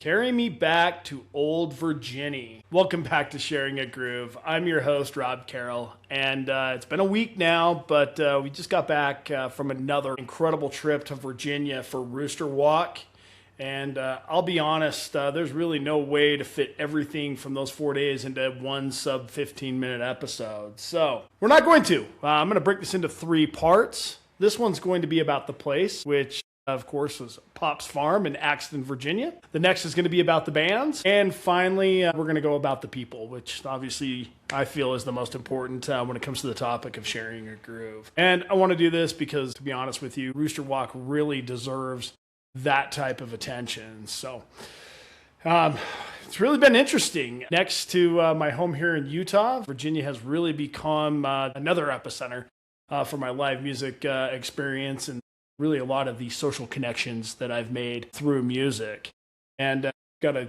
Carry me back to old Virginia. Welcome back to Sharing a Groove. I'm your host, Rob Carroll, and it's been a week now, but we just got back from another incredible trip to Virginia for Roosterwalk. And I'll be honest, there's really no way to fit everything from those 4 days into one sub 15-minute episode. So we're not going to. I'm going to break this into three parts. This one's going to be about the place, which of course was Pop's Farm in Axton, Virginia. The next is going to be about the bands. And finally, we're going to go about the people, which obviously I feel is the most important when it comes to the topic of sharing a groove. And I want to do this because, to be honest with you, Roosterwalk really deserves that type of attention. So it's really been interesting. Next to my home here in Utah, Virginia has really become another epicenter for my live music experience and really a lot of the social connections that I've made through music. And got to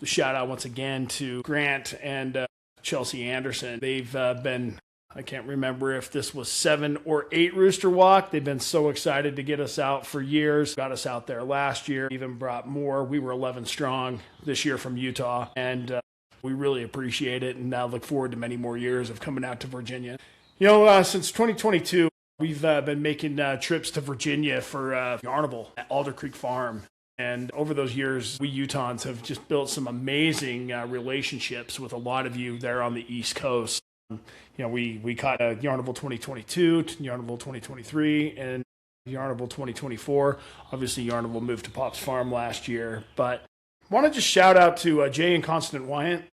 shout out once again to Grant and Chelsea Anderson. They've been, I can't remember if this was 7 or 8 Roosterwalk. They've been so excited to get us out for years. Got us out there last year, even brought more. We were 11 strong this year from Utah, and we really appreciate it, and now look forward to many more years of coming out to Virginia. Since 2022, we've been making trips to Virginia for Yarnable at Alder Creek Farm. And over those years, we Utahns have just built some amazing relationships with a lot of you there on the East Coast. We caught Yarnable 2022, Yarnable 2023, and Yarnable 2024. Obviously, Yarnable moved to Pop's Farm last year. But I want to just shout out to Jay and Constant Wyant.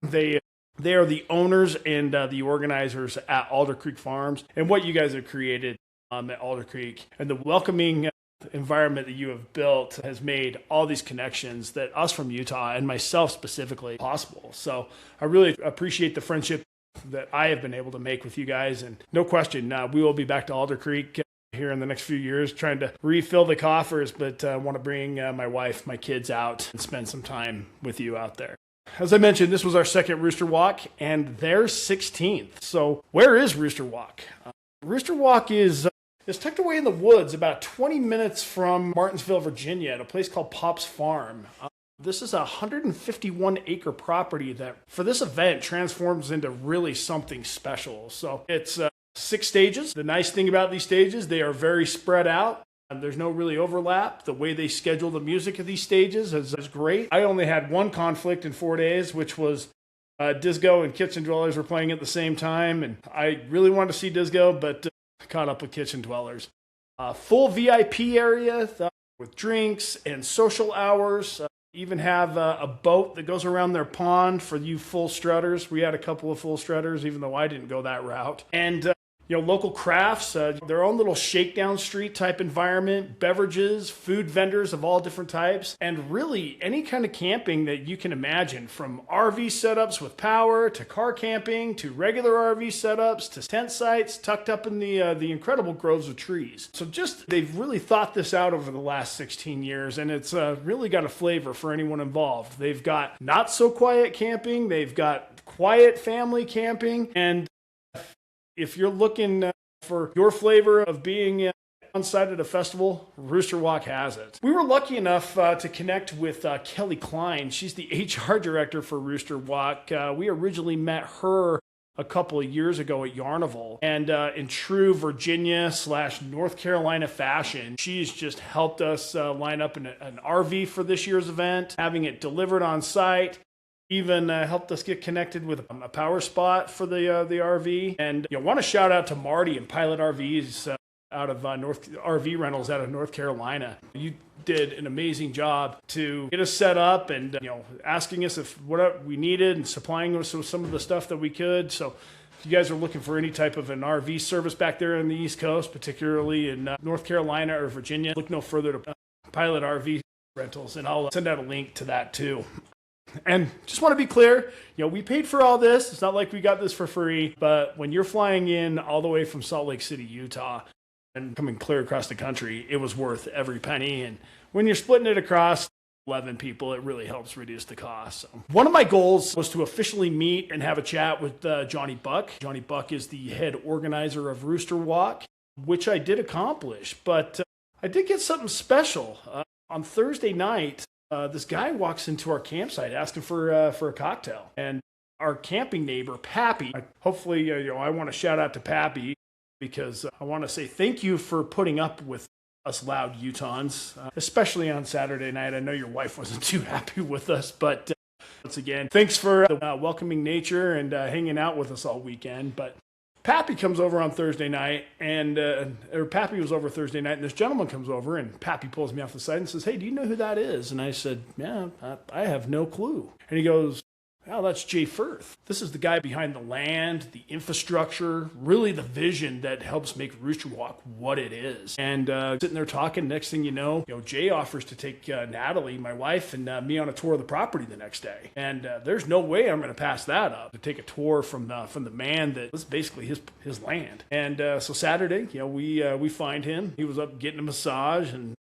They are the owners and the organizers at Alder Creek Farms, and what you guys have created at Alder Creek and the welcoming environment that you have built has made all these connections that us from Utah and myself specifically possible. So I really appreciate the friendship that I have been able to make with you guys, and no question, we will be back to Alder Creek here in the next few years trying to refill the coffers, but I want to bring my wife, my kids out and spend some time with you out there. As I mentioned, this was our second Roosterwalk and their 16th. So where is Roosterwalk? Roosterwalk is tucked away in the woods about 20 minutes from Martinsville, Virginia, at a place called Pop's Farm. This is a 151-acre property that, for this event, transforms into really something special. So it's 6 stages. The nice thing about these stages, they are very spread out. There's no really overlap. The way they schedule the music at these stages is great. I only had one conflict in 4 days, which was Disco and Kitchen Dwellers were playing at the same time. And I really wanted to see Disco, but caught up with Kitchen Dwellers. Full VIP area with drinks and social hours. Even have a boat that goes around their pond for you full strutters. We had a couple of full strutters, even though I didn't go that route. And local crafts, their own little shakedown street type environment, beverages, food vendors of all different types, and really any kind of camping that you can imagine, from RV setups with power to car camping to regular RV setups to tent sites tucked up in the incredible groves of trees. So they've really thought this out over the last 16 years, and it's really got a flavor for anyone involved. They've got not so quiet camping, they've got quiet family camping, and if you're looking for your flavor of being on site at a festival, Roosterwalk has it. We were lucky enough to connect with Kelly Klein. She's the HR director for Roosterwalk. We originally met her a couple of years ago at Yarnable, and in true Virginia/North Carolina fashion, she's just helped us line up an RV for this year's event, having it delivered on site. Even helped us get connected with a power spot for the RV. And want to shout out to Marty and Pilot RVs out of RV Rentals out of North Carolina. You did an amazing job to get us set up and asking us if what we needed and supplying us with some of the stuff that we could. So if you guys are looking for any type of an RV service back there in the East Coast, particularly in North Carolina or Virginia, look no further to Pilot RV Rentals, and I'll send out a link to that too. And just want to be clear, we paid for all this. It's not like we got this for free, but when you're flying in all the way from Salt Lake City, Utah, and coming clear across the country, it was worth every penny. And when you're splitting it across 11 people, it really helps reduce the cost. So one of my goals was to officially meet and have a chat with Johnny Buck. Johnny Buck is the head organizer of Roosterwalk, which I did accomplish, but I did get something special. On Thursday night, this guy walks into our campsite asking for a cocktail. And our camping neighbor, Pappy, hopefully, I want to shout out to Pappy because I want to say thank you for putting up with us loud Utahns, especially on Saturday night. I know your wife wasn't too happy with us, but once again, thanks for the welcoming nature and hanging out with us all weekend. But Pappy comes over on Thursday night, or Pappy was over Thursday night, and this gentleman comes over, and Pappy pulls me off the side and says, "Hey, do you know who that is?" And I said, "Yeah, I have no clue." And he goes, "Oh, that's Jay Firth. This is the guy behind the land, the infrastructure, really the vision that helps make Roosterwalk what it is." And sitting there talking, next thing you know, Jay offers to take Natalie, my wife, and me on a tour of the property the next day. And there's no way I'm going to pass that up, to take a tour from the man that was basically his land. And so Saturday, we find him. He was up getting a massage and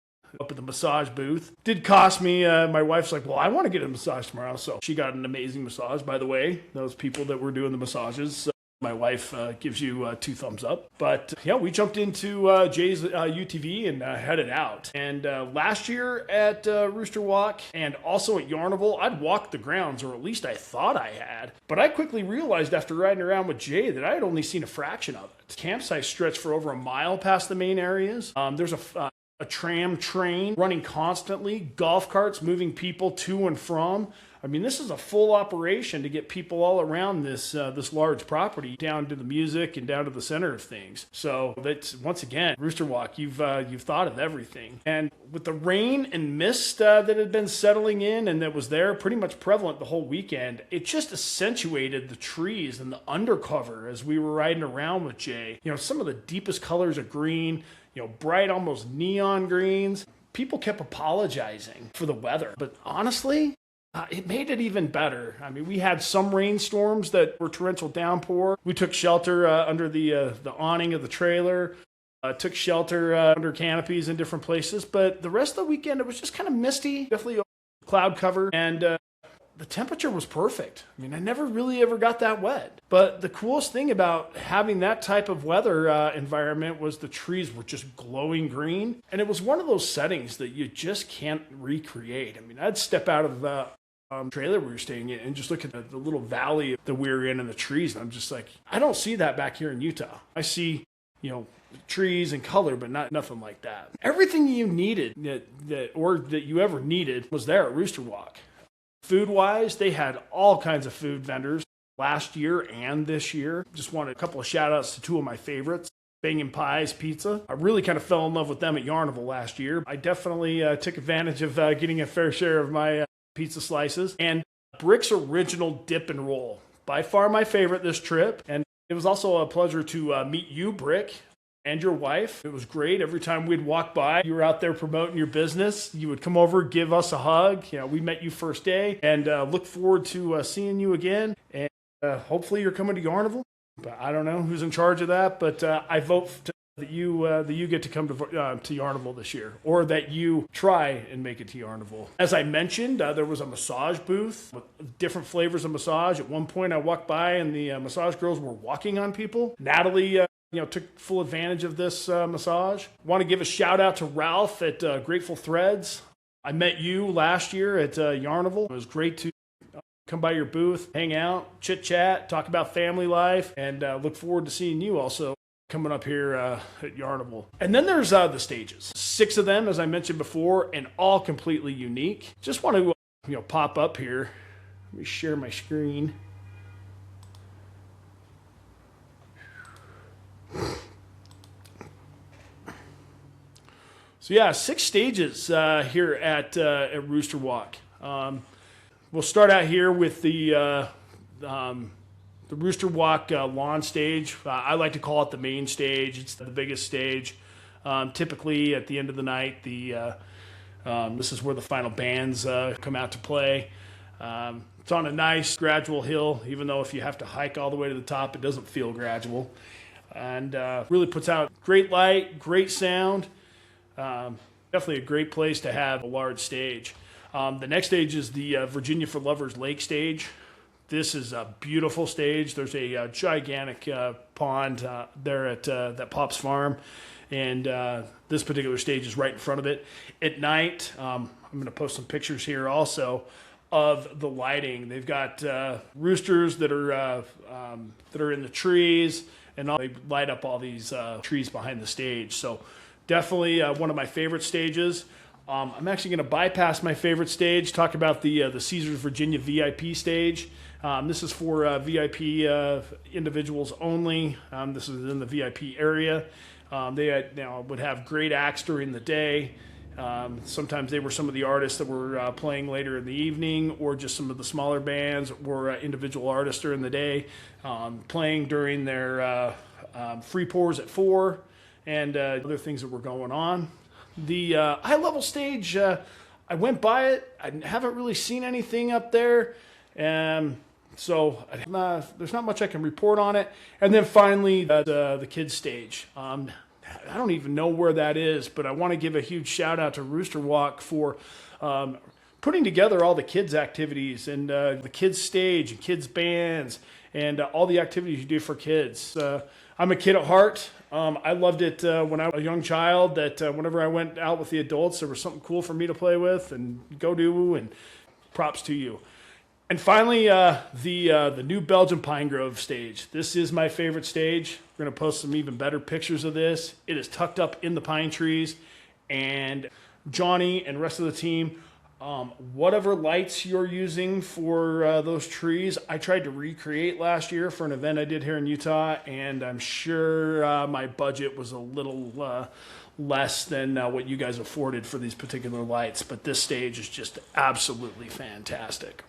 up at the massage booth. Did cost me, my wife's like, "Well, I want to get a massage tomorrow." So she got an amazing massage, by the way. Those people that were doing the massages, my wife gives you 2 thumbs up. But we jumped into Jay's UTV and headed out. And last year at Roosterwalk and also at Yarnaville, I'd walked the grounds, or at least I thought I had. But I quickly realized after riding around with Jay that I had only seen a fraction of it. Campsites stretched for over a mile past the main areas. There's a tram train running constantly, golf carts moving people to and from. I mean, this is a full operation to get people all around this large property, down to the music and down to the center of things. So that's, once again, Roosterwalk, you've thought of everything. And with the rain and mist that had been settling in and that was there pretty much prevalent the whole weekend, it just accentuated the trees and the undercover as we were riding around with Jay. Some of the deepest colors of green, bright, almost neon greens. People kept apologizing for the weather, but honestly, it made it even better. I mean, we had some rainstorms that were torrential downpour. We took shelter under the awning of the trailer, took shelter under canopies in different places, but the rest of the weekend, it was just kind of misty, definitely cloud cover, and the temperature was perfect. I mean, I never really ever got that wet. But the coolest thing about having that type of weather environment was the trees were just glowing green. And it was one of those settings that you just can't recreate. I mean, I'd step out of the trailer we were staying in and just look at the little valley that we were in and the trees. And I'm just like, I don't see that back here in Utah. I see, trees and color, but nothing like that. Everything you needed that you ever needed was there at Roosterwalk. Food-wise, they had all kinds of food vendors last year and this year. Just wanted a couple of shout-outs to 2 of my favorites. Bangin' Pies Pizza. I really kind of fell in love with them at Yarnaville last year. I definitely took advantage of getting a fair share of my pizza slices. And Brick's Original Dip and Roll. By far my favorite this trip. And it was also a pleasure to meet you, Brick, and your wife. It was great. Every time we'd walk by, you were out there promoting your business. You would come over, give us a hug. We met you first day, and look forward to seeing you again. And hopefully you're coming to Yarnaville. But I don't know who's in charge of that, but I vote that you get to come to Yarnaville this year, or that you try and make it to Yarnaville. As I mentioned, there was a massage booth with different flavors of massage. At one point, I walked by, and the massage girls were walking on people. Natalie took full advantage of this massage. Want to give a shout out to Ralph at Grateful Threads. I met you last year at Yarnaville. It was great to come by your booth, hang out, chit chat, talk about family life, and look forward to seeing you also coming up here at Yarnaville. And then there's the stages. 6 of them, as I mentioned before, and all completely unique. Just want to pop up here. Let me share my screen. So yeah, 6 stages here at Roosterwalk. We'll start out here with the Roosterwalk lawn stage. I like to call it the main stage. It's the biggest stage. Typically at the end of the night, this is where the final bands come out to play. It's on a nice gradual hill, even though if you have to hike all the way to the top, it doesn't feel gradual. And really puts out great light, great sound. Definitely a great place to have a large stage. The next stage is the Virginia for Lovers Lake stage. This is a beautiful stage. There's a gigantic pond there at that Pop's Farm, and this particular stage is right in front of it. At night, I'm going to post some pictures here also of the lighting. They've got roosters that are in the trees, and they light up all these trees behind the stage. So definitely one of my favorite stages. I'm actually going to bypass my favorite stage, talk about the Caesars Virginia VIP stage. This is for VIP individuals only. This is in the VIP area. They would have great acts during the day. Sometimes they were some of the artists that were playing later in the evening, or just some of the smaller bands, or individual artists during the day, playing during their free pours at 4, and other things that were going on. The high-level stage, I went by it. I haven't really seen anything up there, so there's not much I can report on it. And then finally, the kids stage. I don't even know where that is, but I want to give a huge shout out to Roosterwalk for putting together all the kids activities and the kids stage and kids bands and all the activities you do for kids. I'm a kid at heart. I loved it when I was a young child, that whenever I went out with the adults, there was something cool for me to play with and go do, and props to you. And finally, the new Belgian Pine Grove stage. This is my favorite stage. We're going to post some even better pictures of this. It is tucked up in the pine trees, and Johnny and the rest of the team, whatever lights you're using for those trees, I tried to recreate last year for an event I did here in Utah, and I'm sure my budget was a little less than what you guys afforded for these particular lights, but this stage is just absolutely fantastic.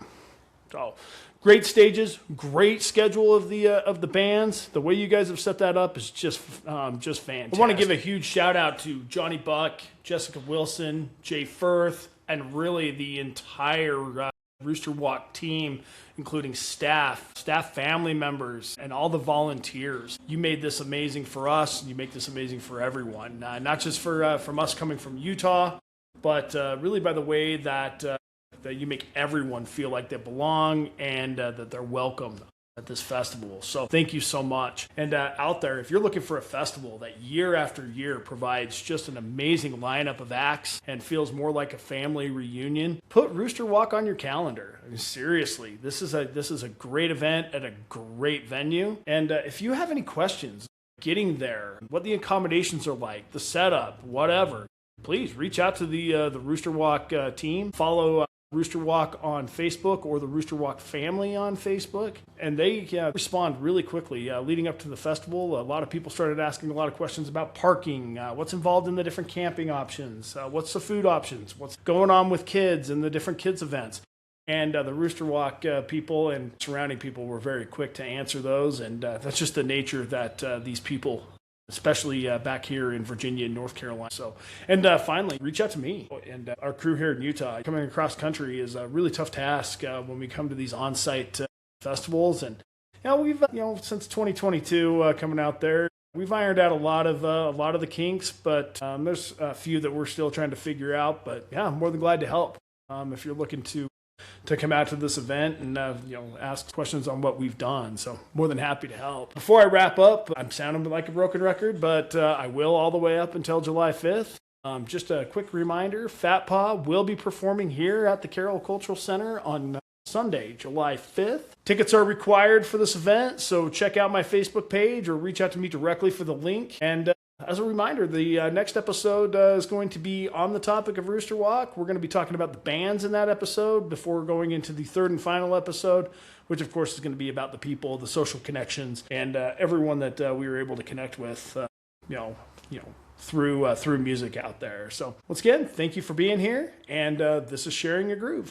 So, great stages, great schedule of the bands. The way you guys have set that up is just fantastic. I want to give a huge shout out to Johnny Buck, Jessica Wilson, Jay Firth, and really the entire Roosterwalk team, including staff, family members, and all the volunteers. You made this amazing for us. You make this amazing for everyone, not just from us coming from Utah, but really by the way that you make everyone feel like they belong and that they're welcome at this festival. So thank you so much. And out there, if you're looking for a festival that year after year provides just an amazing lineup of acts and feels more like a family reunion, put Roosterwalk on your calendar. I mean, seriously, this is a great event at a great venue. And if you have any questions getting there, what the accommodations are like, the setup, whatever, please reach out to the Roosterwalk team. Follow Roosterwalk on Facebook or the Roosterwalk family on Facebook, and they respond really quickly. Leading up to the festival, a lot of people started asking a lot of questions about parking, what's involved in the different camping options, what's the food options, what's going on with kids and the different kids events. And the Roosterwalk people and surrounding people were very quick to answer those, and that's just the nature that these people, especially back here in Virginia and North Carolina. So, and finally, reach out to me and our crew here in Utah. Coming across country is a really tough task when we come to these on-site festivals. And we've since 2022 coming out there, we've ironed out a lot of the kinks, but there's a few that we're still trying to figure out. But yeah, I'm more than glad to help if you're looking to come out to this event and ask questions on what we've done. So more than happy to help. Before I wrap up, I'm sounding like a broken record, but I will all the way up until July 5th. Just a quick reminder, Fat Paw will be performing here at the Carroll Cultural Center on Sunday, July 5th. Tickets are required for this event, so check out my Facebook page or reach out to me directly for the link. And as a reminder, the next episode is going to be on the topic of Roosterwalk. We're going to be talking about the bands in that episode before going into the third and final episode, which of course is going to be about the people, the social connections, and everyone that we were able to connect with, through music out there. So once again, thank you for being here, and this is Sharing a Groove.